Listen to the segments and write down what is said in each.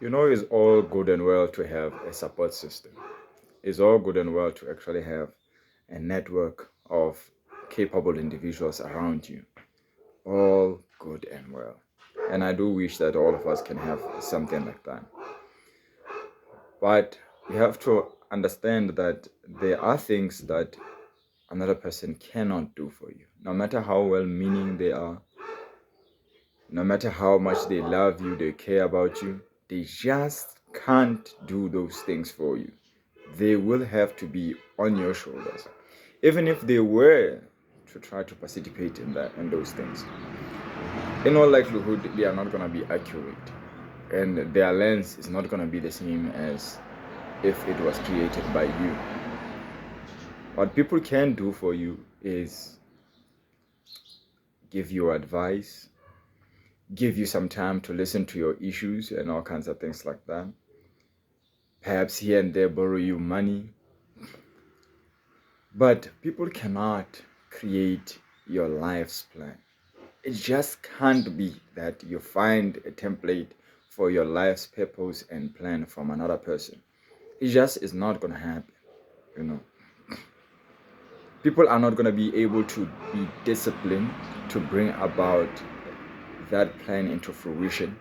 It's all good and well to have a support system. It's all good and well to actually have a network of capable individuals around you. All good and well. And I do wish that all of us can have something like that. But you have to understand that there are things that another person cannot do for you. No matter how well meaning they are, no matter how much they love you, they care about you, they just can't do those things for you. They will have to be on your shoulders. Even if they were to try to participate in those things. In all likelihood, they are not gonna be accurate. And their lens is not gonna be the same as if it was created by you. What people can do for you is give you advice, give you some time to listen to your issues and all kinds of things like that. Perhaps here and there borrow you money. But people cannot create your life's plan. It just can't be that you find a template for your life's purpose and plan from another person. It just is not going to happen, you know. People are not going to be able to be disciplined to bring about that plan into fruition.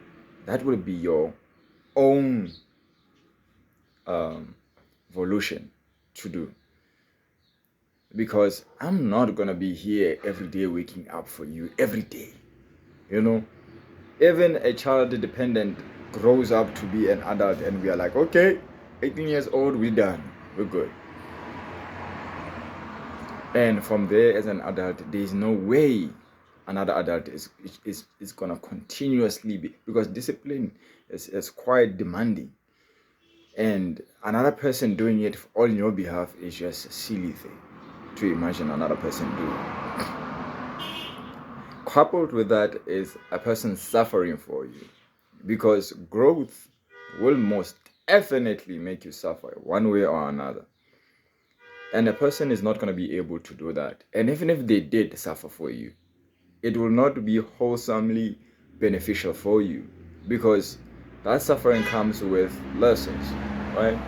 That will be your own volition to do. Because I'm not going to be here every day waking up for you every day. Even a child dependent grows up to be an adult and we are like, okay, 18 years old, we're done. We're good. And from there, as an adult, there's no way another adult is going to continuously be, because discipline is quite demanding. And another person doing it all on your behalf is just a silly thing to imagine another person doing. Coupled with that is a person suffering for you, because growth will most definitely make you suffer one way or another. And a person is not going to be able to do that. And even if they did suffer for you, it will not be wholesomely beneficial for you, because that suffering comes with lessons, right?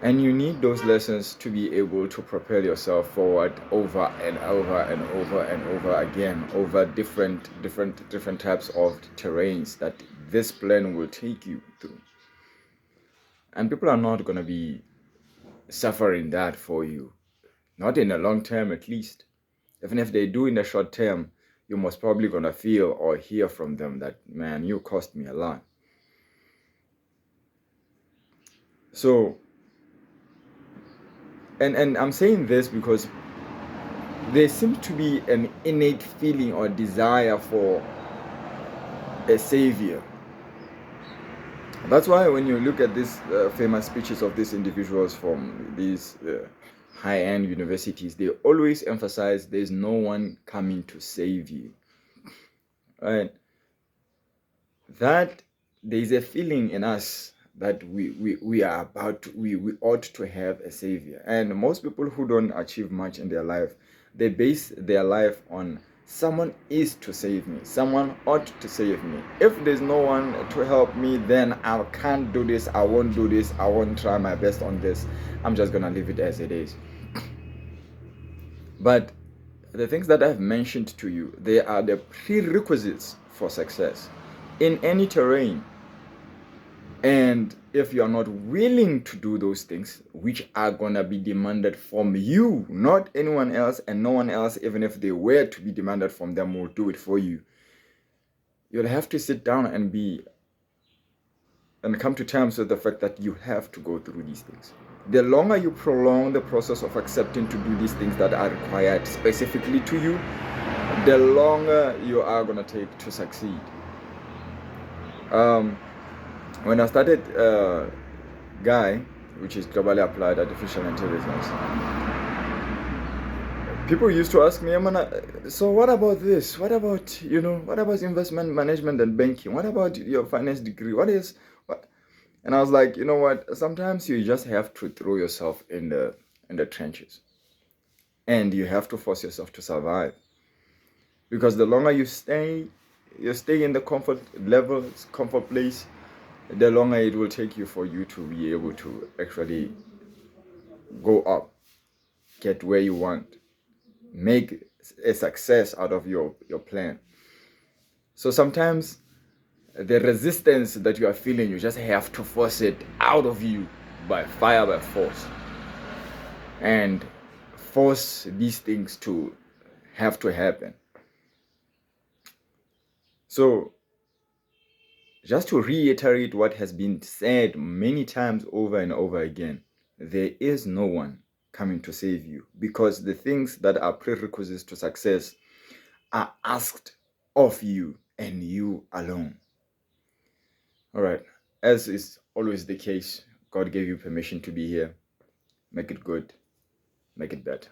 And you need those lessons to be able to propel yourself forward over and over and over and over again, over different types of terrains that this plan will take you through. And people are not going to be suffering that for you, not in the long term at least. Even if they do in the short term, you're most probably going to feel or hear from them that, man, you cost me a lot. So, and I'm saying this because there seems to be an innate feeling or desire for a savior. That's why when you look at these famous speeches of these individuals from these high-end universities, they always emphasize there's no one coming to save you, right? That there's a feeling in us that we are about to, we ought to have a savior. And most people who don't achieve much in their life, they base their life on someone is to save me, someone ought to save me. If there's no one to help me, then I can't do this, I won't do this, I won't try my best on this, I'm just gonna leave it as it is. But the things that I've mentioned to you, they are the prerequisites for success in any terrain. And if you are not willing to do those things, which are gonna be demanded from you, not anyone else, and no one else, even if they were to be demanded from them, will do it for you. You'll have to sit down and come to terms with the fact that you have to go through these things. The longer you prolong the process of accepting to do these things that are required specifically to you, the longer you are gonna take to succeed. When I started Guy, which is Globally Applied Artificial Intelligence, people used to ask me, so what about this? What about, what about investment management and banking? What about your finance degree? What? And I was like, you know what? Sometimes you just have to throw yourself in the trenches. And you have to force yourself to survive. Because the longer you stay in the comfort level, comfort place, the longer it will take you for you to be able to actually go up, get where you want, make a success out of your plan. So sometimes the resistance that you are feeling, you just have to force it out of you by fire, by force, and force these things to have to happen. So just to reiterate what has been said many times over and over again, there is no one coming to save you, because the things that are prerequisites to success are asked of you and you alone. All right. As is always the case, God gave you permission to be here. Make it good. Make it better.